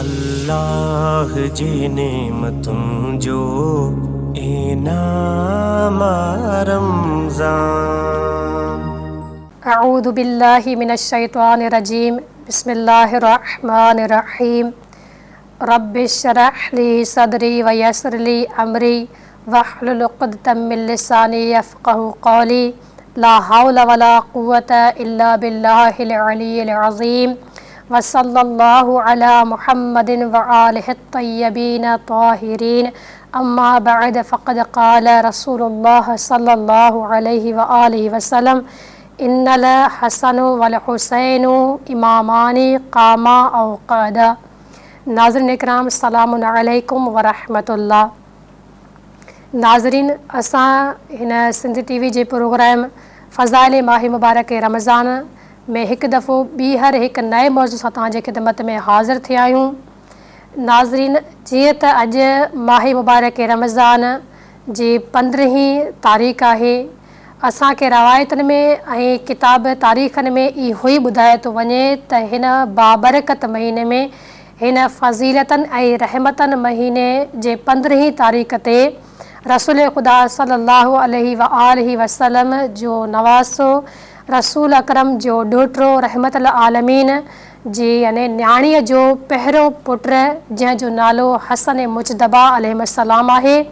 अल्लाह जी नेमतुं जो इनाम रमज़ान। अऊज़ु बिल्लाहि मिनश्शैतानिर रजीम। बिस्मिल्लाहिर्रहमानिर्रहीम। रब्बिश्रह ली सदरी व यस्सिर ली अमरी वहलुल उक़दतम मिन लिसानी यफ़क़हू क़ौली। ला हौला वला कुव्वता इल्ला बिल्लाहिल अलिय्यिल अज़ीम। व सल्लल्लाहु अला मुहम्मदिन व आलिहि तय्यबीन ताहिरीन। अम्मा बअद फ़क़द क़ाल रसूलुल्लाह सल्लल्लाहु अलैहि व आलिहि वसल्लम इन्नल हसनु वल हुसैनु इमामानी क़ामा औ क़अदा। नाज़रीन इकराम सलामुन अलैकुम व रहमतुल्लाह। नाज़रीन, असां हिन सिंध टीवी जे प्रोग्राम फ़ज़ाइल माह मुबारक रमज़ान में हिकु दफ़ो ॿीहर हिकु नए मौज़ू सां तव्हांजे ख़िदमत में हाज़िर थिया आहियूं। नाज़रीन, जीअं त अॼु माह मुबारक रमज़ान जी 15 तारीख़ आहे, असांखे रवायतुनि में ऐं किताब तारीख़नि में इहो ई ॿुधायो थो वञे त हिन बाबरकत महीने में, हिन फ़ज़ीलतनि ऐं रहमतनि महीने जे 15 तारीख़ ते रसूल ख़ुदा सल्लल्लाहु अलैहि व आलिहि वसल्लम जो नवासो, रसूल अकरम जो ॾोहिटो रहमतुल आलमीन जी यानी न्याणीअ जो पहिरियों पुटु जंहिंजो नालो हसन मुजतबा अलैहिस्सलाम आहे,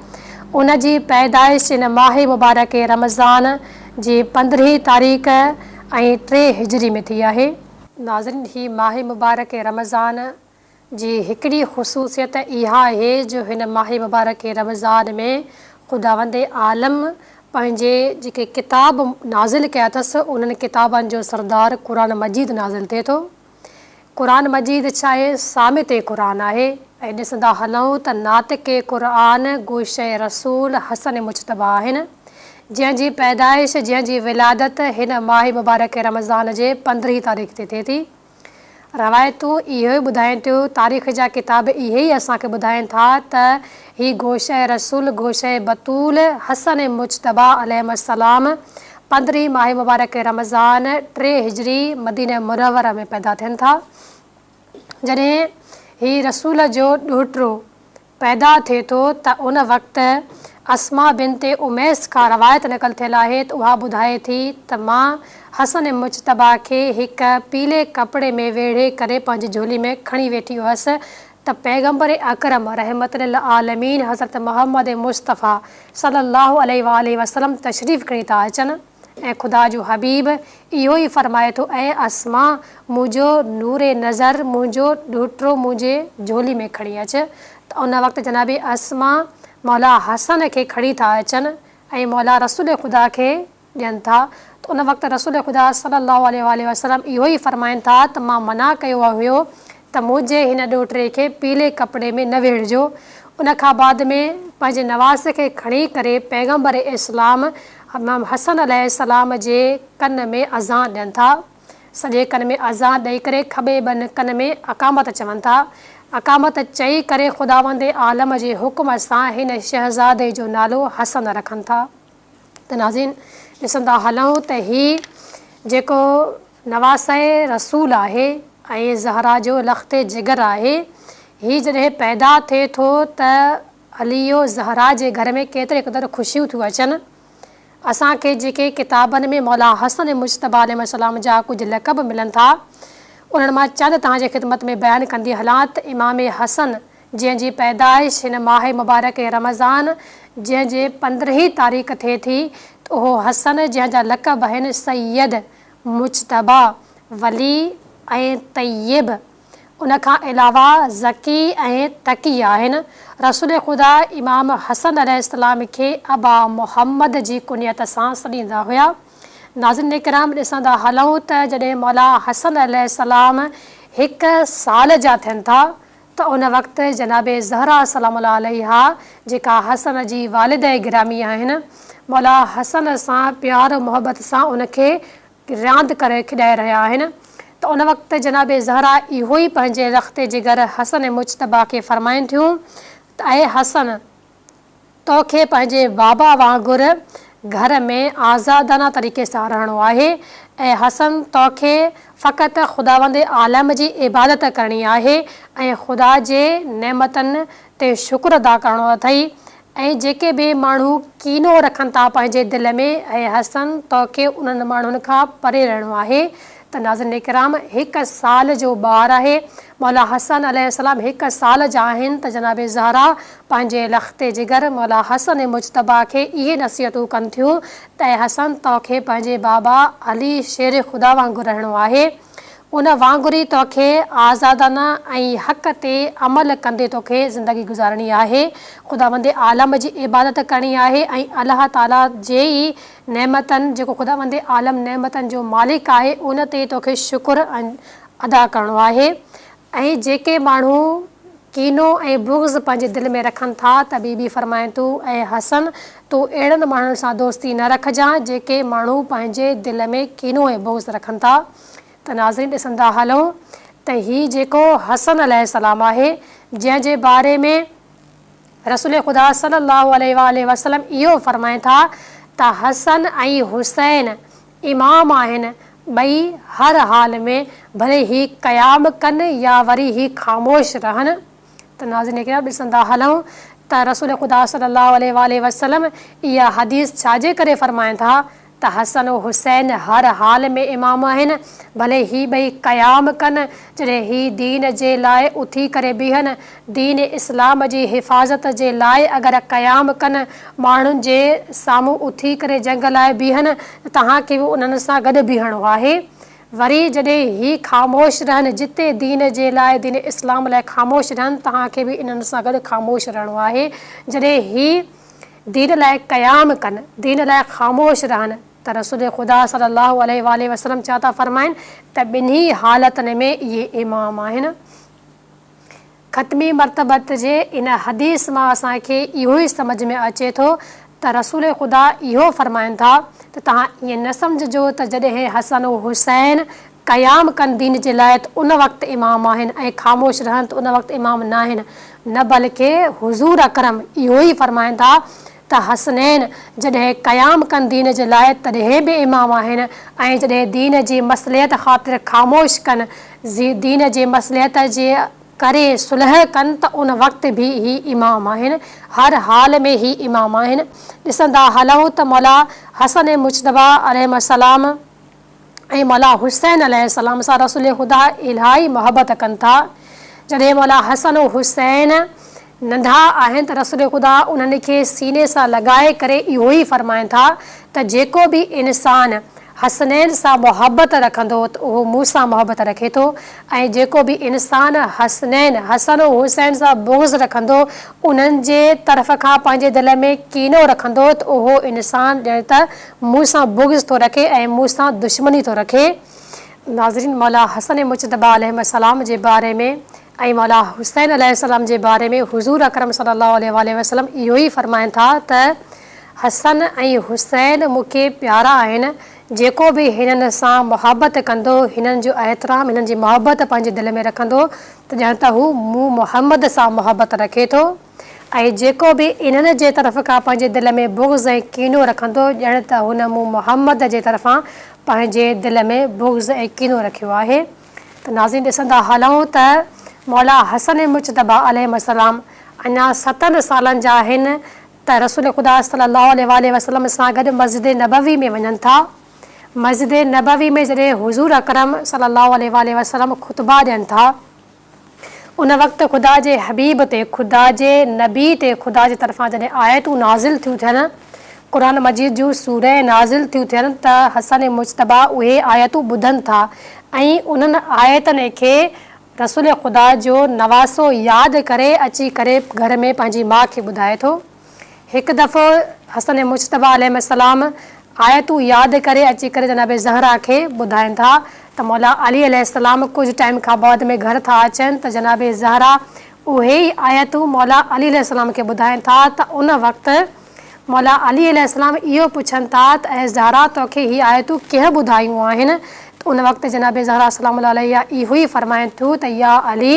उन जी पैदाइश इन माह मुबारक रमज़ान जी 15 तारीख़ ऐं 3 हिजरी में थी आहे। नाज़रीन, ही माह मुबारक रमज़ान जी हिकिड़ी ख़ुसूसियत इहा आहे जो हिन माह मुबारक रमज़ान में ख़ुदावंद आलम पंहिंजे जेके किताब नाज़िल कया अथसि, उन्हनि किताबनि जो सरदार क़ुरान मजीद नाज़िल थिए थो। क़ुरान मजीद छा आहे? सामित क़ुरान आहे ऐं ॾिसंदा हलूं त नातिक़ क़ुरान गोशे रसूल हसन मुजतबा आहिनि, जंहिंजी पैदाइश, जंहिंजी विलादत हिन माह मुबारक रमज़ान जे 15 तारीख़ ते थिए थी। रवायतूं इहो ई ॿुधाइनि थियूं, तारीख़ जा किताब इहे ई असांखे ॿुधाइनि था त ही गोशे रसूल, गोशे बतूल हसन मुजतबा अलैहिस्सलाम 15 माह मुबारक रमज़ान 3 हिजरी मदीना मुनव्वरा में पैदा थियनि था। जॾहिं ही रसूल जो ॾोहिटो पैदा थिए थो त उन वक़्तु अस्मा बिनते उमैस खां रवायत नक़ल थियल आहे त उहा ॿुधाए थी त मां हसन मुजतबा खे हिकु पीले कपिड़े में वेढ़े करे पंहिंजी झोली में खणी वेठी हुअसि त पैगम्बर अकरम रहमतुल आलमीन हज़रत मोहम्मद मुस्तफ़ा सल्लल्लाहु अलैहि वसल्लम तशरीफ़ खणी था अचनि ऐं ख़ुदा जो हबीब इहो ई फ़रमाए थो, ऐं अस्मा मुंहिंजो नूर नज़र, मुंहिंजो ॾोहिटो मुंहिंजे झोली में खणी अचु। त उन वक़्तु जनाबी अस्मा मौला हसन खे खणी था अचनि ऐं मौला रसूल ख़ुदा खे ॾियनि था। त उन वक़्तु रसूल ख़ुदा सल्लल्लाहु अलैहि वसल्लम इहो ई फ़रमाइनि था त मां मना कयो हुयो त मुंहिंजे हिन ॾोहिटे खे पीले कपिड़े में न वेढ़िजो। उन खां बाद में पंहिंजे नवास खे खणी करे पैगम्बर इस्लाम हसन अलैहिस्सलाम जे कन में अज़ान ॾियनि था। सॼे कन में अज़ान ॾेई करे खॿे ॿिनि कन में अक़ामत चवनि था। अक़ामत चई करे ख़ुदावंद आलम जे हुकुम सां हिन शहज़ादे जो नालो हसन रखनि था। त नाज़रीन, ॾिसंदा हलूं त ही जेको नवासे रसूल आहे ऐं ज़हरा जो लख़्ते जिगर आहे, ही जॾहिं पैदा थिए थो त अलियो ज़हरा जे घर में केतिरे क़दुरु ख़ुशियूं थियूं अचनि। असांखे जेके किताबनि में मौला हसन मुजतबा अलैहिस्सलाम जा कुझु लक़ब मिलनि था, उन्हनि मां चंद तव्हांजे ख़िदमत में बयानु कंदी हलां त इमाम हसन जंहिंजी पैदाइश हिन माह मुबारक रमज़ान जंहिंजे 15 तारीख़ थिए थी, त उहो हसन जंहिंजा लक़ब आहिनि सैयद, मुजतबा, वली ऐं तय्यब, उनखां अलावा ज़की ऐं तक़ी आहिनि। रसूल ख़ुदा इमाम हसन अलैहिस्सलाम खे अबा मुहम्मद जी कुनियत सां सॾींदा हुया। नाज़रीन इकराम, ॾिसंदा हलूं त जॾहिं मौला हसन अलैहिस्सलाम 1 साल जा थियनि था त उन वक़्तु जनाबे ज़हरा सलाम अलैहा जेका हसन जी वालिद गिरामी आहिनि, मौला हसन सां प्यार मोहब्बत सां उनखे रांदि करे खिॾाए रहिया आहिनि। त उन वक़्तु जनाबे ज़हरा इहो ई पंहिंजे रख़्ते जिगर हसन मुजतबा खे फ़रमाइनि थियूं त ऐं हसन, तोखे पंहिंजे बाबा वांगुरु घर में आज़ादाना तरीक़े सां रहणो आहे ऐं हसन तोखे फ़क़ति ख़ुदावंद आलम जी इबादत करणी आहे ऐं ख़ुदा जे नेमतनि ते शुक्र अदा करणो अथई। ऐं जेके बि माण्हू कीनो रखनि था पंहिंजे दिलि में ऐं हसन तोखे उन्हनि माण्हुनि खां परे रहणो आहे। त नाज़रीन किराम, 1 साल जो ॿारु आहे। मौला हसन अलैहिस्सलाम 1 साल जा आहिनि त जनाब ज़हरा पंहिंजे लख़्ते जिगर मौला हसन मुजतबा खे इहे नसीहतूं कनि थियूं त हसन तोखे पंहिंजे बाबा अली शेर ख़ुदा वांगुरु रहणो आहे। उन वांगुरु ई तोखे आज़ादाना ऐं हक़ ते अमल कंदे तोखे ज़िंदगी गुज़ारणी आहे। ख़ुदावंद आलम जी इबादत करणी आहे ऐं अलाह ताला जे ई नेमतनि, जेको ख़ुदावंद आलम नेमतनि जो मालिक आहे, उन ते तोखे शुक्र अदा करणो आहे। ऐं जेके माण्हू कीनो ऐं बुग़्ज़ पंहिंजे दिलि में रखनि था त बीबी फ़रमाए तूं ऐं हसन तूं अहिड़नि माण्हुनि सां दोस्ती न रखजांइ जेके माण्हू पंहिंजे दिलि में कीनो ऐं बुग़्ज़ रखनि था। त नाज़रीन ॾिसंदा हलूं त हीउ जेको हसन अलैहिस्सलाम आहे, जंहिंजे बारे में रसूल ख़ुदा सल्लल्लाहु अलैहि वसल्लम इहो फ़रमाए था त हसन ऐं हुसैन इमाम आहिनि, ॿई हर हाल में भले ही क़याम कनि या वरी ही ख़ामोश रहनि। त नाज़रीन किराम ॾिसंदा हलूं त रसूल ख़ुदा सल्लल्लाहु अलैहि वसल्लम इहा हदीस छाजे करे फ़रमाइनि था त हसन ऐं हुसैन हर हाल में इमाम आहिनि, भले ही ॿई क़याम कनि। जॾहिं ही दीन जे लाइ उथी करे बीहनि, दीन इस्लाम जी हिफ़ाज़त जे लाइ अगरि क़याम कनि, माण्हुनि जे साम्हूं उथी करे जंग लाइ बीहनि, तव्हांखे बि उन्हनि सां गॾु बीहणो आहे। वरी जॾहिं ही ख़ामोश रहनि, जिते दीन जे लाइ, दीन इस्लाम लाइ ख़ामोश रहनि, तव्हांखे बि इन्हनि सां गॾु ख़ामोश रहणो आहे। जॾहिं ही दीन लाइ क़याम कनि, दीन लाइ ख़ामोश रहनि, त रसूल ख़ुदा सल्लल्लाहु अलैहि वसल्लम छा था फ़रमाइनि त ॿिन्ही हालतुनि में इहे इमाम आहिनि। ख़तमी मर्तबत जे इन हदीस मां असांखे इहो ई सम्झ में अचे थो त रसूल ख़ुदा इहो फ़रमाइनि था त तव्हां ईअं न सम्झिजो त जॾहिं हसन ऐं हुसैन क़याम कनि दीन जे लाइ त उन वक़्तु इमाम आहिनि ऐं ख़ामोश रहनि त उन वक़्तु इमाम न आहिनि, न बल्कि हुज़ूर अकरम इहो ई फ़रमाइनि था त हसनैन जॾहिं क़याम कनि दीन जे लाइ तॾहिं बि इमाम आहिनि, ऐं जॾहिं दीन जी मसलियत ख़ातिर ख़ामोश कनि, दीन जे मसलियत जे करे सुलह कनि, त उन वक़्तु बि ही इमाम आहिनि, हर हाल में ही इमाम आहिनि। ॾिसंदा हलूं त मौला हसन मुजतबा अलैहिस्सलाम ऐं मौला हुसैन अलैहिस्सलाम सां रसूल ख़ुदा इलाही मोहबत कनि था। जॾहिं मौला हसन ऐं हुसैन नंढा आहिनि त रसूल ख़ुदा उन्हनि खे सीने सां लॻाए करे इहो ई फ़रमाइनि था त जेको बि इंसानु हसनैन सां मोहबत रखंदो त उहो मूं सां मोहबत रखे थो, ऐं जेको बि इंसानु हसनैन हसन ऐं हुसैन सां बुग़्ज़ रखंदो, उन्हनि जे तरफ़ खां पंहिंजे दिलि में कीनो रखंदो, त उहो इंसानु ॼण त मूं सां बुग़्ज़ थो रखे ऐं मूं सां दुश्मनी थो रखे। नाज़रीन, मौला हसन मुजतबा अलैहिस्सलाम जे बारे में ऐं मौला हुसैन अलैहिस्सलाम जे बारे में हुज़ूर अकरम सल्लल्लाहु अलैहि वसल्लम इहो ई फ़रमाइनि था त हसन ऐं हुसैन मूंखे प्यारा आहिनि, जेको बि हिननि सां मोहबत कंदो, हिननि जो एतिराम, हिननि जी मोहबत पंहिंजे दिलि में रखंदो, त ॼण त हू मूं मुहम्मद सां मोहबत रखे थो, ऐं जेको बि इन्हनि जे तरफ़ खां पंहिंजे दिलि में बुग़्ज़ ऐं कीनो रखंदो, ॼण त हुन मूं मुहम्मद जे तरफ़ां पंहिंजे दिलि में बुग़्ज़ ऐं कीनो रखियो आहे। त नाज़रीन ॾिसंदा हलूं त मौला हसन मुजतबा अलैहिस्सलाम अञा 7 सालनि जा आहिनि त रसूल ख़ुदा सल्लल्लाहु अलैहि वसल्लम सां गॾु मस्जिद नबवी में वञनि था। मस्जिद नबवी में जॾहिं हुज़ूर अकरम सल्लल्लाहु अलैहि वसल्लम ख़ुतबा ॾियनि था, उन वक़्तु ख़ुदा जे हबीब ते, ख़ुदा जे नबी ते ख़ुदा जे तरफ़ां जॾहिं आयतूं नाज़िल थियूं थियनि, क़ुरान मजीद जूं सूरह नाज़िल थियूं थियनि, त हसन मुजतबा उहे आयतूं ॿुधनि था ऐं उन्हनि आयतनि खे रसूल ख़ुदा जो नवासो यादि करे अची करे घर में पंहिंजी माउ खे ॿुधाए थो। हिकु दफ़ो हसन मुजतबा अलैहिस्सलाम आयतूं यादि करे अची करे जनाब ज़हरा खे ॿुधाइनि था त मौला अली अलैहिस्सलाम कुझु टाइम खां बाद में घर था अचनि, त जनाब ज़हरा उहे ई आयतूं मौला अली अलैहिस्सलाम खे ॿुधाइनि था। त उन वक़्तु मौला अली अलैहिस्सलाम इहो पुछनि था त ऐं ज़हरा तोखे हीअ आयतूं कंहिं ॿुधायूं आहिनि, त उन वक़्तु जनाब ज़हरा सलामुल्लाह अलैहा इहो ई फ़रमाइनि थियूं त या अली,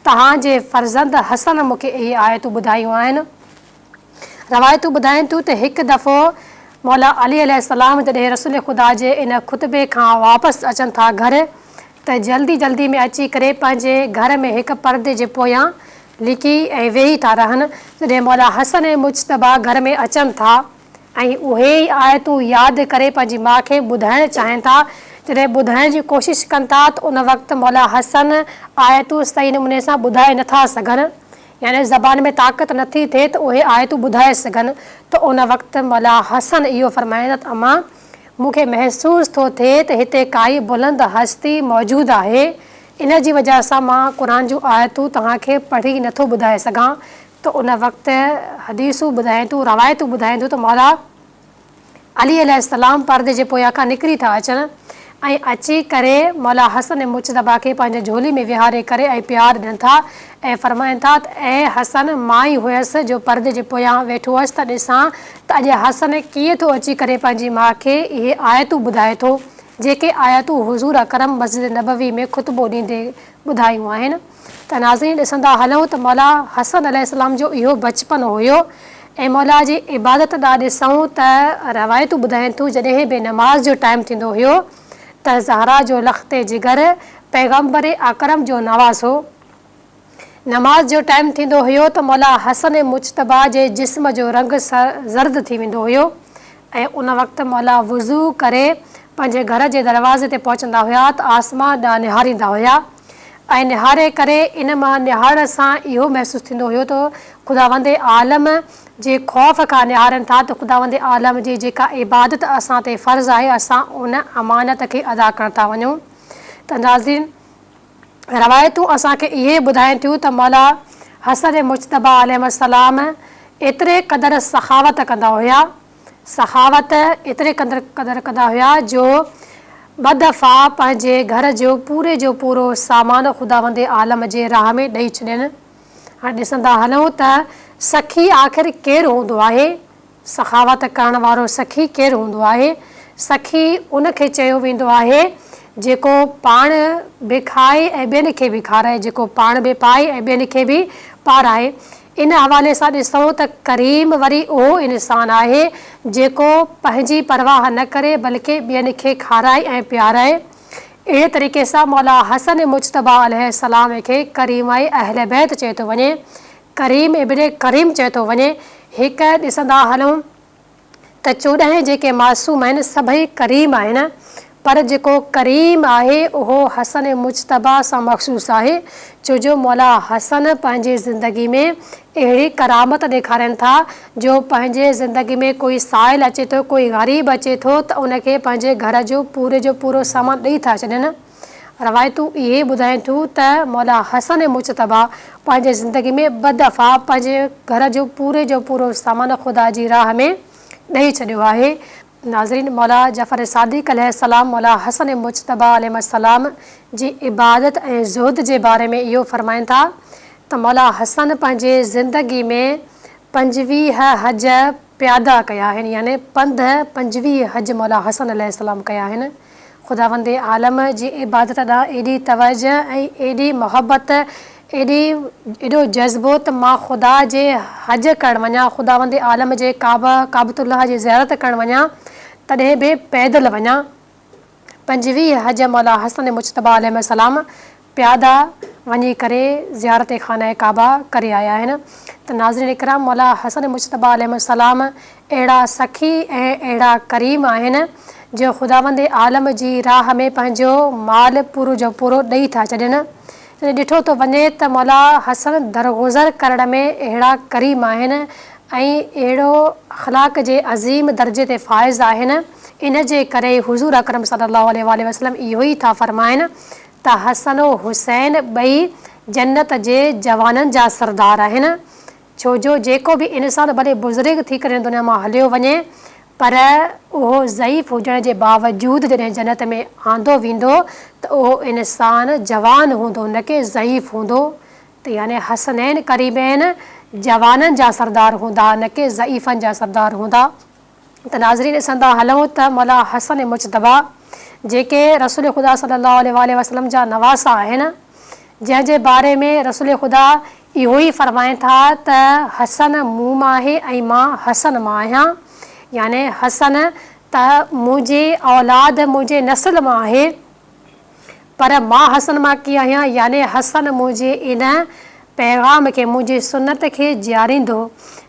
तव्हांजे फ़र्ज़ंद हसन मूंखे इहे आयतूं ॿुधायूं आहिनि। रवायतूं ॿुधाइनि थियूं त हिकु दफ़ो मौला अली अलैहिस्सलाम जॾहिं रसूल ख़ुदा जे इन खुतबे खां वापसि अचनि था घर, त जल्दी में अची करे पंहिंजे घर में हिकु परदे जे पोयां लिकी ऐं वेही था रहनि। जॾहिं मौला हसन ऐं मुजतबा घर में अचनि था ऐं उहे ई आयतूं यादि करे पंहिंजी माउ खे ॿुधाइणु चाहिनि था, जॾहिं ॿुधाइण जी कोशिशि कनि था त उन वक़्तु मौला हसन आयतूं सही नमूने सां ॿुधाए नथा सघनि, यानी ज़बान में ताक़त नथी थिए त उहे आयतूं ॿुधाए सघनि। त उन वक़्तु मौला हसन इहो फ़रमाईंदा त अम्मा, मूंखे महसूसु थो थिए त हिते काई बुलंद हस्ती मौजूदु आहे, इन जी वजह सां मां क़ुर जूं आयतूं तव्हांखे पढ़ी नथो ॿुधाए सघां। त उन वक़्तु हदीसूं ॿुधाइनि थियूं, रवायतूं ॿुधाइनि थियूं त मौला अली अलैहिस्सलाम परदे जे पोयां खां निकिरी था अचनि ऐं अची करे मौला हसन ऐं मुजतबा खे पंहिंजे झोली में विहारे करे ऐं प्यारु ॾियनि था ऐं फ़रमाइनि था त ऐं हसन, मां ई हुयसि जो परदे जे पोयां वेठो हुअसि, त ॾिसां त अॼु हसन कीअं थो अची करे पंहिंजी माउ खे इहे आयतूं ॿुधाए थो, जेके आयतूं हुज़ूर अकरम मस्जिद नबवी में ख़ुतबो ॾींदे ॿुधायूं आहिनि। त नाज़रीन, ॾिसंदा हलूं त मौला हसन अलैहिस्सलाम जो इहो बचपन हुयो ऐं मौला जी इबादत ॾांहुं ॾिसूं त रवायतूं ॿुधाइनि थियूं जॾहिं बि नमाज़ जो टाइम थींदो हुयो त ज़हरा जो लख़्ते जिगर पैगम्बर अकरम जो नवाज़ हो। नमाज जो टाइम थींदो हुयो त मौला हसन ऐं मुजतबा जे जिस्म जो रंग ज़र्द थी वेंदो हुयो ऐं उन वक़्तु मौला वुज़ू करे पंहिंजे घर जे दरवाज़े ते पहुचंदा हुया त आसमान ॾांहुं निहारींदा हुया ऐं निहारे करे इन मां निहारण सां इहो महसूसु थींदो हुयो त ख़ुदावंदे आलम जे ख़ौफ़ खां निहारनि था, त ख़ुदावंदे आलम जी जेका इबादत असां ते फ़र्ज़ु आहे असां उन अमानत खे अदा करण था वञूं। त नाज़रीन, रवायतूं असांखे इहे ॿुधाइनि थियूं त मौला हसन ऐं मुजतबा अलैहिस्सलाम एतिरे क़दुरु सखावत कंदा हुया, सखावत एतिरे क़दुरु कंदा हुया जो ॿ दफ़ा पंहिंजे घर जो पूरो सामान ख़ुदावंदे आलम जे राह में ॾेई छॾियनि। हाणे ॾिसंदा हलूं त सखी आख़िर केरु हूंदो आहे, सखावत करण वारो सखी केरु हूंदो आहे? सखी उनखे चयो वेंदो आहे जेको पाण बि खाए ऐं ॿियनि खे बि खाराए, जेको पाण बि पाए ऐं ॿियनि खे बि पाराए। इन हवाले सां ॾिसूं त करीम वरी उहो इंसानु आहे जेको पंहिंजी परवाह न करे बल्कि ॿियनि खे खाराए ऐं प्याराए। अहिड़े तरीक़े सां मौला हसन मुजतबा अलैहिस्सलाम खे करीम अहल बैत चए थो वञे, करीम इब्न करीम चए थो वञे। हिकु ॾिसंदा हलूं त 14 जेके मासूम आहिनि सभई करीम आहिनि, पर जेको करीम आहे उहो हसन मुजतबा सां मख़सूस आहे, छो जो मौला हसन पंहिंजी ज़िंदगी में अहिड़ी करामत ॾेखारनि था जो पंहिंजे ज़िंदगी में कोई साइल अचे थो, कोई ग़रीब अचे थो त उनखे पंहिंजे घर जो पूरो सामान ॾेई था छॾनि। रवायतूं इहे ॿुधाइनि थियूं त मौला हसन मुजतबा पंहिंजे ज़िंदगी में 2 दफ़ा पंहिंजे घर जो पूरो सामान ख़ुदा जी राह में ॾेई छॾियो आहे। नाज़रीन, मौला जफ़र सादिक़ अलैहिस्सलाम मौला हसन मुजतबा अलैहिस्सलाम जी इबादत ऐं ज़ुहद जे बारे में इहो फ़रमाइनि था त मौला हसन पंहिंजे ज़िंदगी में 25 हज प्यादा कया आहिनि, यानी 25 हज मौला हसन अलैहिस्सलाम कया आहिनि। ख़ुदावंदे आलम जी इबादत ॾांहुं एॾी तवजह ऐं एॾी मोहबत, एॾो जज़्बो त मां ख़ुदा जे हज करणु वञा, ख़ुदावंदे आलम जे काबतुल्लाह जी ज़ियारत करणु वञा, तॾहिं बि पैदल वञा। 25 हज मौला हसन मुजतबा अलैहिस्सलाम प्यादा वञी करे ज़ियारत खाना काबा करे आया आहिनि। त नाज़रीन इकराम, मौला हसन मुजतबा अलैहिस्सलाम अहिड़ा सखी ऐं अहिड़ा करीम आहिनि जो ख़ुदावंदे आलम जी राह में पंहिंजो माल पूरो जो पूरो ॾेई था छॾनि। ॾिठो थो वञे त मौला हसन दरगुज़र करण में अहिड़ा करीम आहिनि ऐं अहिड़ो अख़लाक जे अज़ीम दर्जे ते फ़ाइज़ आहिनि। इन जे करे हुज़ूर अकरम सल्लल्लाहु अलैहि वसल्लम इहो ई था फ़रमाइनि त हसन हुसैन ॿई जन्नत जे जवाननि जा सरदार आहिनि, छो जो जेको बि इंसानु भले बुज़ुर्ग थी करे दुनिया मां हलियो वञे पर उहो ज़ईफ़ हुजण जे बावजूदि जॾहिं जन्नत में आंदो वेंदो त उहो इंसानु जवान हूंदो, न कि ज़ईफ़ हूंदो। त यानी हसनैन करीमैन जवाननि जा सरदार हूंदा, न कि ज़ईफ़नि जा सरदार हूंदा। त नाज़रीन ॾिसंदा हलूं त मौला हसन मुजतबा जेके रसूल ख़ुदा सल्लल्लाहु अलैहि वसल्लम जा नवासा आहिनि, जंहिंजे बारे में रसूल ख़ुदा इहो ई फ़रमाइनि था त हसन मूं मां आहे ऐं मां हसन मां आहियां। याने हसन त मुंहिंजी औलाद मुंहिंजे नस्ल मां आहे, पर मां हसन मां कीअं आहियां, याने हसन मुंहिंजे इन पैगाम खे, मुंहिंजी सुनत खे ॼाणींदो।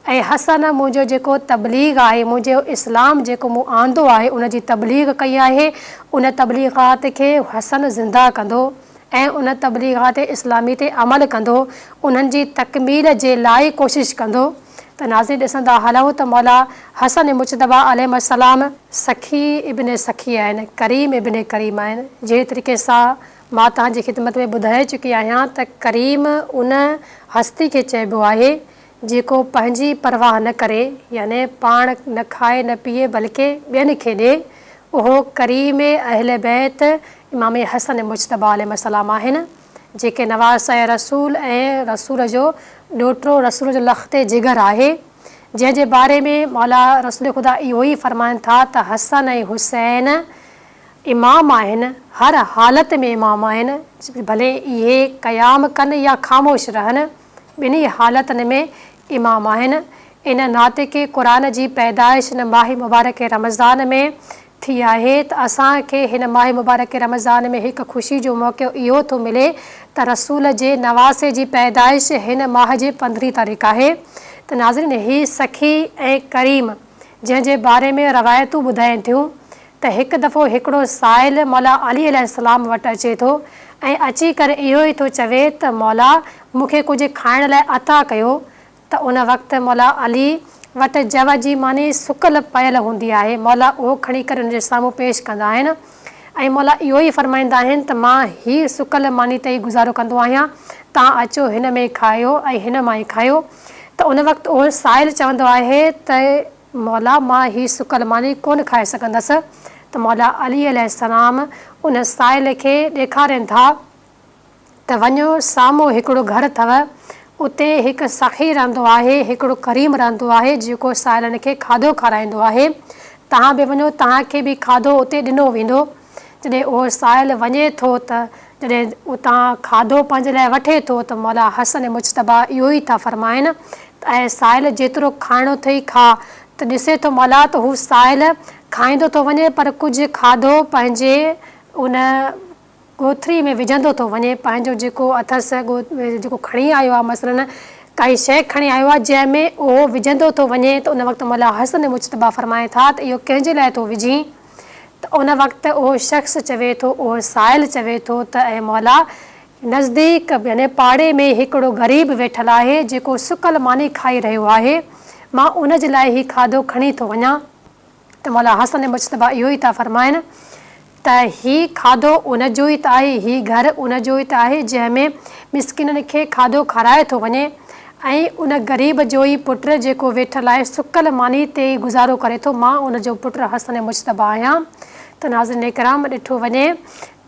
ऐं हसन मुंहिंजो जेको तबलीग आहे, मुंहिंजो इस्लाम जेको मूं आंदो आहे उन जी तबलीग कई आहे, उन तबलीगात खे हसन ज़िंदा कंदो ऐं उन तबलीगात इस्लामी ते अमल कंदो, उन्हनि जी तकमील जे लाइ कोशिशि कंदो। त नाज़रीन ॾिसंदा हलूं त मौला हसन मुजतबा अलैहिस्सलाम सखी इब्न सखी आहिनि, करीम इब्न करीम आहिनि। जहिड़े तरीक़े सां मां तव्हांजी ख़िदमत में ॿुधाए चुकी आहियां त करीम उन हस्ती खे चइबो आहे जेको पंहिंजी परवाह न करे, याने पाण न खाए न पीए बल्कि ॿियनि खे ॾिए, उहो करीम अहल बैत इमाम हसन मुजतबा अलैहिस्सलाम आहिनि, जेके नवासा रसूल ऐं रसूल जो ॾोहिटो, रसूल जो लख़्ते जिगर आहे, जंहिंजे बारे में मौला रसूल ख़ुदा इहो ई फ़रमाइनि था त हसन ऐं हुसैन इमाम आहिनि, हर हालत में इमाम आहिनि, भले इहे क़याम कनि या ख़ामोश रहनि, ॿिन्ही हालतुनि में इमाम आहिनि। इन नाते खे क़ुरान जी पैदाइश हिन माह मुबारक रमज़ान में थी आहे त असांखे हिन माह मुबारक रमज़ान में हिकु ख़ुशी जो मौक़ो इहो थो मिले त रसूल जे नवासे जी पैदाइश हिन माह जी 15 तारीख़ आहे। त नाज़रीन ही सखी ऐं करीम जंहिंजे बारे में रवायतूं ॿुधाइनि थियूं त हिकु दफ़ो हिकिड़ो साइल मौला अली अलैहिस्सलाम वटि अचे थो ऐं अची करे इहो ई थो चवे त मौला मूंखे कुझु खाइण लाइ अता कयो। त उन वक़्तु मौला अली वटि जव जी मानी सुकल पयल हूंदी आहे, मौला उहो खणी करे उनजे साम्हूं पेश कंदा आहिनि ऐं मौला इहो ई फ़रमाईंदा आहिनि त मां हीअ सुकल मानी ते ई गुज़ारो कंदो आहियां, तव्हां अचो हिन में खायो ऐं हिन मां ई खायो। त उन वक़्तु उहो साइल चवंदो आहे त मौला मां हीअ सुकल मानी कोन खाए सघंदसि। त मौला अली अलैहिस्सलाम उन साइल खे ॾेखारनि था त वञो साम्हूं हिकिड़ो घरु अथव, उते हिकु सखी रहंदो आहे, हिकिड़ो करीम रहंदो आहे जेको साइलनि खे खाधो खाराईंदो आहे, तव्हां बि वञो, तव्हांखे बि खाधो उते ॾिनो वेंदो। जॾहिं उहो साइल वञे थो त जॾहिं उतां खाधो पंहिंजे लाइ वठे थो त मौला हसन मुजतबा इहो ई था फ़रमाइनि ऐं साइल जेतिरो खाइणो अथई खा। त ॾिसे थो मौला त हू साइल खाईंदो थो वञे पर कुझु खाधो पंहिंजे उन गोथरी में विझंदो थो वञे, पंहिंजो जेको अथसि जेको खणी आयो आहे, मसलन काई शइ खणी आयो आहे जंहिंमें उहो विझंदो थो वञे। त उन वक़्तु मौला हसन मुजतबा फ़रमाए था त इहो कंहिंजे लाइ थो विझी। त उन वक़्तु उहो शख़्स चवे थो, उहो साइल चवे थो त ऐं मौला नज़दीक यानी पाड़े में हिकिड़ो ग़रीब वेठल आहे जेको सुकल मानी खाई रहियो आहे, मां उन जे लाइ ई खाधो खणी थो वञा। त मौला हसन मुजतबा इहो ई था फ़रमाइनि त हीउ खाधो उन जो ई त आहे, हीउ घरु उन जो ई त आहे जंहिंमें मिसकिननि खे खाधो खाराए थो वञे ऐं उन ग़रीब जो ई पुटु जेको वेठल आहे सुकल मानी ते ई गुज़ारो करे थो, मां उन जो पुटु हसन मुजतबा आहियां। त नाज़रीन किराम ॾिठो वञे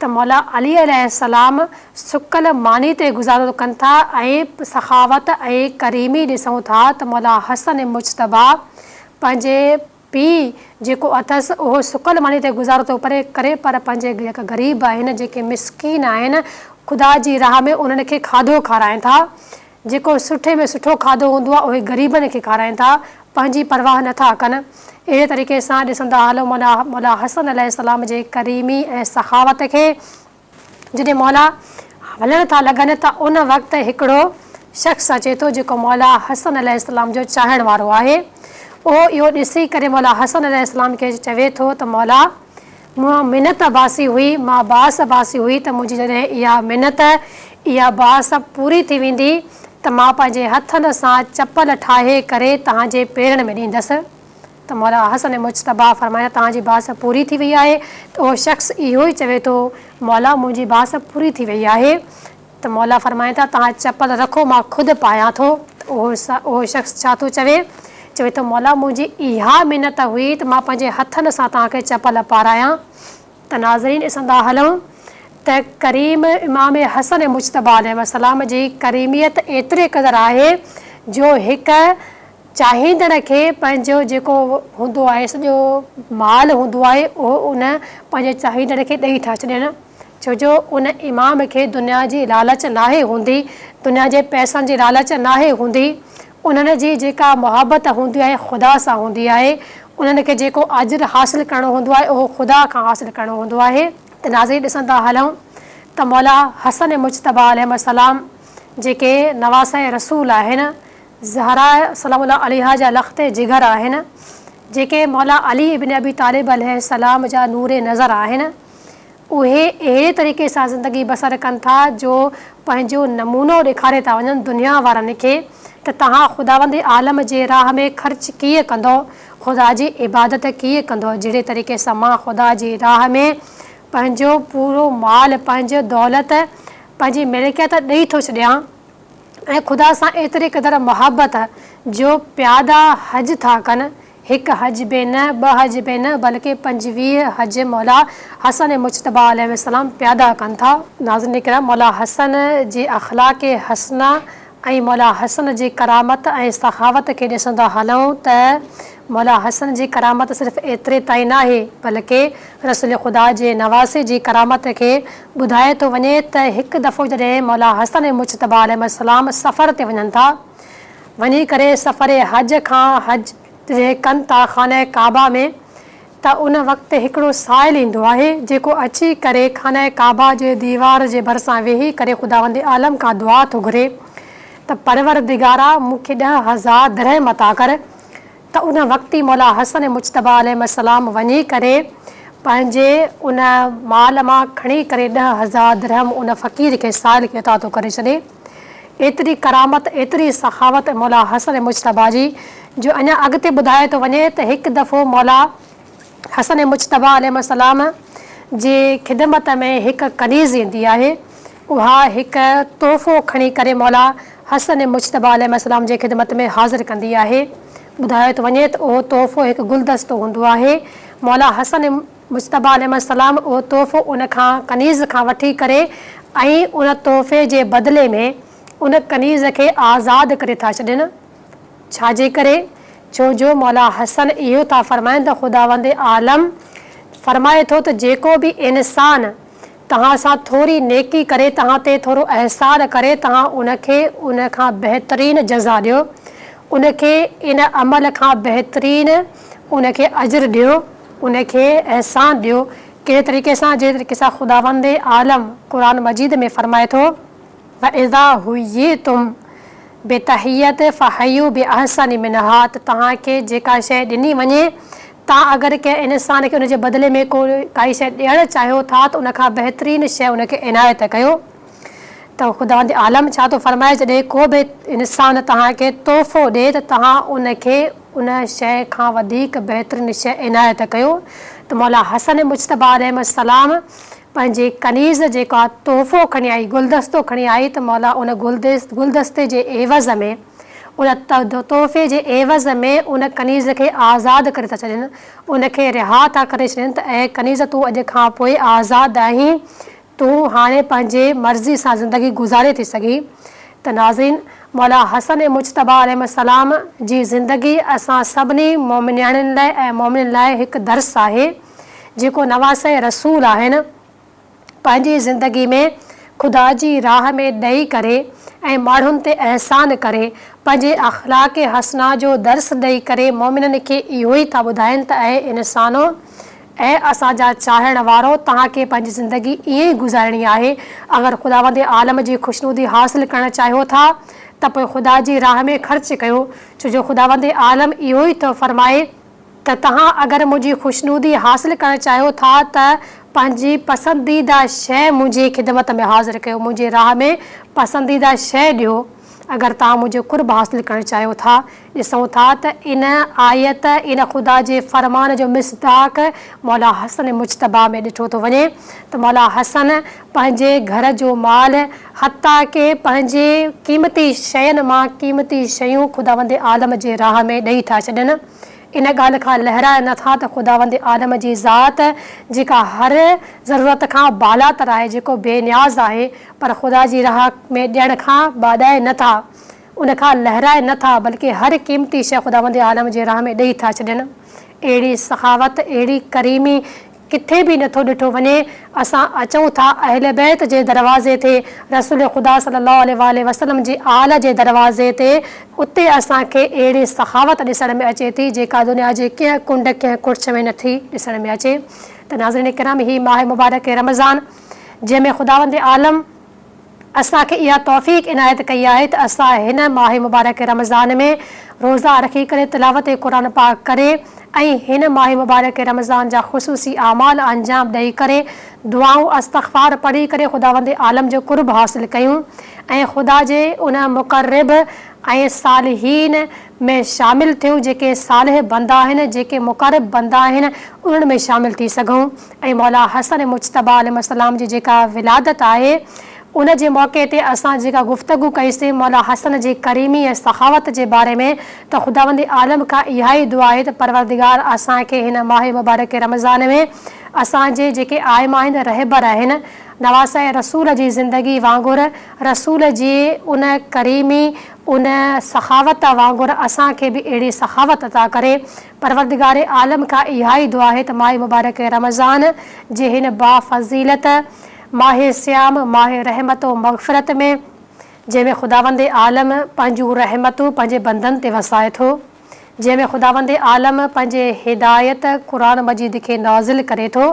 त मौला अली अलैहिस्सलाम सुकल मानी ते गुज़ारो कनि था ऐं सखावत ऐं करीमी ॾिसूं था त मौला हसन मुजतबा पंहिंजे पीउ जेको अथसि उहो सुकल मानी ते गुज़ारो थो करे, पर पंहिंजे जेका ग़रीब आहिनि, जेके मिसकीन आहिनि, ख़ुदा जी राह में उन्हनि खे खाधो खाराइनि था। जेको सुठे में सुठो खाधो हूंदो आहे उहे ग़रीबनि खे खाराइनि था, पंहिंजी परवाह नथा कनि। अहिड़े तरीक़े सां ॾिसंदा हलो मौला हसन अलैहिस्सलाम जे करीमी ऐं सखावत खे जॾहिं मौला हलण था लॻनि त उन वक़्तु हिकिड़ो शख़्स अचे थो जेको मौला हसन अलैहिस्सलाम जो चाहण वारो आहे। उहो इहो ॾिसी करे मौला हसन अलैहिस्सलाम खे चवे थो त मौला मां मिनत बासी हुई, मां बास बासी हुई त मुंहिंजी जॾहिं इहा मिनत इहा बास पूरी थी वेंदी त मां पंहिंजे हथनि सां चपल ठाहे करे तव्हांजे पेरनि में ॾींदसि। त मौला हसन मुजतबा फ़रमाया तव्हांजी बास पूरी थी वई आहे। त उहो शख़्स इहो ई चवे थो मौला मुंहिंजी बास पूरी थी वई आहे। त मौला फ़रमाए था तव्हां चपल रखो, मां ख़ुदि पायां थो। त उहो शख़्स छा थो चवे थो मौला मुंहिंजी इहा मिनत हुई त मां पंहिंजे हथनि सां तव्हांखे चपल पारायां। त नाज़रीन ॾिसंदा हलूं त करीम इमाम हसन मुजतबा अलैहिस्सलाम जी करीमियत एतिरे क़दुरु आहे जो हिकु चाहींदड़ खे पंहिंजो जेको हूंदो आहे सॼो माल हूंदो आहे उहो उन पंहिंजे चाहींदड़ खे ॾेई था छॾनि, छो जो उन इमाम खे दुनिया जी लालच नाहे हूंदी, दुनिया जे पैसनि जी लालच नाहे हूंदी। उन्हनि जी जेका मुहबत हूंदी आहे ख़ुदा सां हूंदी आहे, उन्हनि खे जेको अजर हासिल करणो हूंदो आहे उहो ख़ुदा खां हासिल करणो हूंदो आहे। त नाज़रीन ॾिसंदा हलूं त मौला हसन मुजतबा अलैहिस्सलाम जेके नवासे रसूल आहिनि, ज़हरा सलामुल्लाह अलैहा जा लख़्ते जिगर आहिनि, जेके मौला अली इब्न अबी तालिब अलैहिस्सलाम जा नूरे नज़र आहिनि, उहे अहिड़े तरीक़े सां ज़िंदगी बसर कनि था जो पंहिंजो नमूनो ॾेखारे था वञनि दुनिया वारनि खे त तव्हां ख़ुदावंद आलम जे राह में ख़र्च कीअं कंदो, ख़ुदा जी इबादत कीअं कंदो। जहिड़े तरीक़े सां मां ख़ुदा जी राह में पंहिंजो पूरो माल, पंहिंजो दौलत, पंहिंजी मिल्कियत ॾेई थो छॾियां ऐं ख़ुदा सां एतिरे क़दुरु मुहबत जो प्यादा हज था कनि, हिकु हज बि न, ॿ हज बि न, बल्कि 25 हज मौला हसन मुजतबा अलैहिस्सलाम प्यादा कनि था। नाज़रीन किराम, मौला हसन जे अख़लाक़ हसना ऐं मौला हसन जी करामत ऐं सखावत खे ॾिसंदा हलूं त मौला हसन जी करामत सिर्फ़ु एतिरे ताईं न आहे, बल्कि रसूल ख़ुदा जे नवासे जी करामत खे ॿुधाए थो वञे त हिकु दफ़ो जॾहिं मौला हसन मुजतबा अलैहिस्सलाम सफ़र ते वञनि था, वञी करे सफ़र हज खां हज जे कनि था खाने काबा में, त उन वक़्तु हिकिड़ो साहिल ईंदो आहे जेको अची करे खाने काबा जे दीवार जे भरिसां वेही करे ख़ुदावंद आलम खां दुआ थो घुरे त परवरदिगारा मूंखे 10,000 दिरहम अता कर। त उन वक़्तु ई मौला हसन मुजतबा अलैहिस्सलाम वञी करे पंहिंजे उन माल मां खणी करे 10,000 दिरहम उन फ़क़ीर खे साहिल खे अता थो करे छॾे। एतिरी करामत, एतिरी सखावत मौला हसन मुजतबा जी जो अञा अॻिते ॿुधाए थो वञे त हिकु दफ़ो मौला हसन मुजतबा अलैहिस्सलाम जे ख़िदमत में हिकु कनीज़ ईंदी आहे, उहा हिकु तोहफ़ो खणी करे मौला हसन मुजतबा अलैहिस्सलाम जे ख़िदमत में हाज़िर कंदी आहे। ॿुधायो थो वञे त उहो तोहफ़ो हिकु गुलदस्तो हूंदो आहे। मौला हसन मुजतबा अलैहिस्सलाम उहो तोहफ़ो उन खां कनीज़ खां वठी करे ऐं उन तोहफ़े जे बदिले में उन कनीज़ खे आज़ादु करे था छॾनि। छाजे करे? छो जो मौला हसन इहो था फ़रमाइनि त ख़ुदावंद आलम फ़रमाए थो त जेको बि इंसान तव्हां सां थोरी नेकी करे, तव्हां ते थोरो अहसान करे, तव्हां उनखे उन खां बहितरीन जज़ा ॾियो, उनखे इन अमल खां बहितरीन उनखे अजर ॾियो, उनखे अहसान ॾियो। कहिड़े तरीक़े सां? जहिड़े तरीक़े सां ख़ुदावंद आलम क़ुरान मजीद में फ़रमाए थो व इज़ा हुय्यितुम बेतहियत फ़हय्यू बिअहसन मिनहा, त तव्हांखे जेका शइ ॾिनी वञे, तव्हां अगरि कंहिं इंसान खे उनजे बदिले में काई शइ ॾियणु चाहियो था त उनखां बहितरीन शइ उनखे इनायत कयो। त ख़ुदावंद आलम छा थो फ़रमाए, जॾहिं को बि इंसान तव्हांखे तोहफ़ो ॾिए त तव्हां उनखे उन शइ खां वधीक बहितरीन शइ इनायत कयो। त मौला हसन मुजतबा अलैहिस्सलाम पंहिंजे कनीज़ जेका तोहफ़ो खणी आई, गुलदस्तो खणी आई, त मौला उन गुलदस्ते जे एवज़ में, उन तोहफ़े जे एवज़ में उन कनीज़ खे आज़ादु करे था छॾनि, उनखे रिहा था करे छॾनि त ऐं कनीज़ तूं अॼु खां पोइ आज़ादु आहीं, तूं हाणे पंहिंजे मर्ज़ी सां ज़िंदगी गुज़ारे थी सघी। त नाज़रीन, मौला हसन मुजतबा अलैहिस्सलाम जी ज़िंदगी असां सभिनी मोमिननि लाइ ऐं मोमिन लाइ हिकु दर्स आहे। जेको नवासे रसूल आहिनि, पंहिंजी ज़िंदगी में ख़ुदा जी राह में ॾेई करे ऐं माण्हुनि ते अहसान करे, पंहिंजे अख़लाक़ हसना जो दर्स ॾेई करे मोमिननि खे इहो ई था ॿुधाइनि त ऐं इंसानो, ऐं असांजा चाहण वारो, तव्हांखे पंहिंजी ज़िंदगी ईअं ई गुज़ारणी आहे। अगरि ख़ुदावंद आलम जी ख़ुशनूदी हासिलु करणु चाहियो था त पोइ ख़ुदा जी राह में ख़र्च कयो, छो जो ख़ुदावंद आलम इहो ई थो फ़रमाए त तव्हां अगरि मुंहिंजी ख़ुशनूदी हासिलु करणु चाहियो था त पंहिंजी पसंदीदा शइ मुंहिंजी ख़िदमत में हाज़िर कयो, मुंहिंजे राह में पसंदीदा शइ ॾियो अगरि तव्हां मुंहिंजो कुर्ब हासिलु करणु चाहियो था। ॾिसूं था त इन आयत, इन ख़ुदा जे फ़रमान जो मिसदाक मौला हसन मुजतबा में ॾिठो थो वञे त मौला हसन पंहिंजे घर जो माल, हता के पंहिंजे क़ीमती शयुनि मां क़ीमती शयूं ख़ुदावंद आलम जे राह में ॾेई था छॾनि। इन ॻाल्हि खां लहराए नथा त ख़ुदावंद आलम जी ज़ात जेका हर ज़रूरत खां बालातर आहे, जेको बेनियाज़ आहे, पर ख़ुदा जी राह में ॾियण खां बाॾाए नथा, उनखां लहराए नथा, बल्कि हर क़ीमती शइ ख़ुदावंद आलम जे राह में ॾेई था छॾनि। अहिड़ी सखावत, अहिड़ी करीमी किथे बि नथो ॾिठो वञे। असां अचूं था अहले बैत जे दरवाज़े ते, रसूल ख़ुदा सल्लल्लाहु अलैहि वसल्लम जे आल जे दरवाज़े ते, उते असांखे अहिड़ी सखावत ॾिसण में अचे थी जेका दुनिया जे कंहिं कुंड कंहिं कुर्छ में नथी ॾिसण में अचे। त नाज़रीन किराम, ही माह मुबारक रमज़ान जंहिंमें ख़ुदावंद आलम असांखे इहा तौफ़ीक़ इनायत कई आहे त असां हिन माह मुबारक रमज़ान में रोज़ा रखी करे तिलावत क़ुरान पाक करे ऐं हिन माह मुबारक रमज़ान जा ख़ुसूसी आमाल अंजाम ॾेई करे दुआऊं इस्तग़फ़ार पढ़ी करे ख़ुदावंद आलम जो क़ुर्ब हासिल कयूं ऐं ख़ुदा जे उन मुक़र्रब ऐं सालिहीन में शामिल थियूं, जेके सालिह बंदा आहिनि, जेके मुक़र्रब बंदा आहिनि, उन्हनि में शामिल थी सघूं। ऐं मौला हसन मुज्तबा अलैहिस्सलाम जी जेका विलादत आहे उन जे मौक़े ते असां जेका गुफ़्तगू कईसीं मौला हसन जी करीमी ऐं सखावत जे बारे में, त ख़ुदावंद आलम खां इहा ई दुआ आहे त परवरदिगार असांखे हिन माह मुबारक रमज़ान में असांजे जेके आइमा आहिनि, रहबर आहिनि, नवासा रसूल जी ज़िंदगी वांगुरु, रसूल जी उन करीमी उन सखावत वांगुरु असांखे बि अहिड़ी सखावत अता करे। परवरदिगार आलम खां इहा ई दुआ आहे त माह मुबारक रमज़ान जे हिन बाफ़ज़ीलत माह सियाम, माह रहमत व मग़फ़िरत में, जंहिंमें ख़ुदावंद आलम पंहिंजूं रहमतूं पंहिंजे बंदनि ते वसाए थो, जंहिंमें ख़ुदावंद आलम पंहिंजे हिदायत क़ुरान मजीद खे नाज़िल करे थो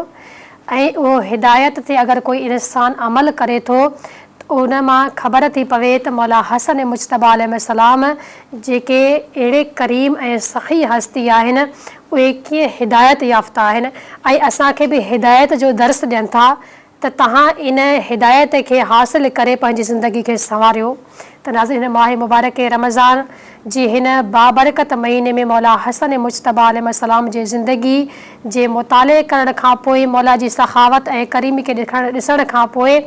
ऐं उहो हिदायत ते अगरि कोई इंसान अमल करे थो त उन मां ख़बर थी पवे त मौला हसन मुज्तबा अलैहिस्सलाम जेके अहिड़े करीम ऐं सख़ी हस्ती आहिनि उहे कीअं हिदायत याफ़्ता आहिनि ऐं असांखे बि हिदायत जो दर्स ॾियनि था त तव्हां इन हिदायत खे हासिल करे पंहिंजी ज़िंदगी खे संवारियो। त नाज़रीन, हिन माह मुबारक रमज़ान जी हिन बाबरकत महीने में मौला हसन मुज्तबा अलैहिस्सलाम जी ज़िंदगी जे मुताले करण खां पोइ, मौला जी सखावत ऐं करीमी खे ॾिसण खां पोइ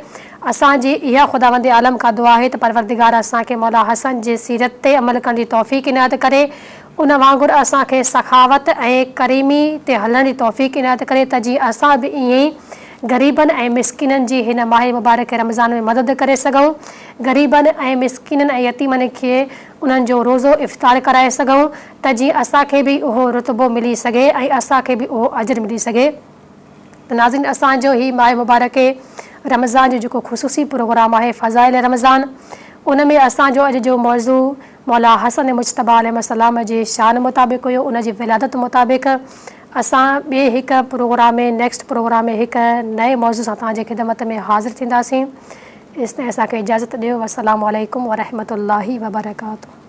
असांजी इहा ख़ुदावंद आलम खां दुआ आहे त परवरदिगार असांखे मौला हसन जे सीरत ते अमल करण जी तौफ़ीक़ इनायत करे, उन वांगुरु असांखे सखावत ऐं करीमी ते हलण जी तौफ़ीक़ इनायत करे त जीअं असां बि ईअं ई ग़रीबनि ऐं मिसकिननि जी हिन माह मुबारक रमज़ान में मदद करे सघूं, ग़रीबनि ऐं मिसकिननि ऐं यतीमनि खे उन्हनि जो रोज़ो इफ़्तार कराए सघूं त जीअं असांखे बि उहो रुतबो मिली सघे ऐं असांखे बि उहो अजर मिली सघे। त नाज़रीन, असांजो ही माह मुबारक रमज़ान जो जेको ख़ुसूसी प्रोग्राम आहे फ़ज़ाइल रमज़ान, उन में असांजो अॼु जो मौज़ू मौला हसन मुज्तबा अलैहिस्सलाम जे शान मुताबिक़ हुयो, उन जी विलादत मुताबिक़। असां ॿिए हिकु प्रोग्राम में नेक्स्ट प्रोग्राम में हिकु नए मौज़ू सां तव्हांजे ख़िदमत में हाज़िर थींदासीं। इसने असांखे इजाज़त ॾियो। अस्सलामु अलैकुम वरहमतुल्लाहि वबरकातुहू।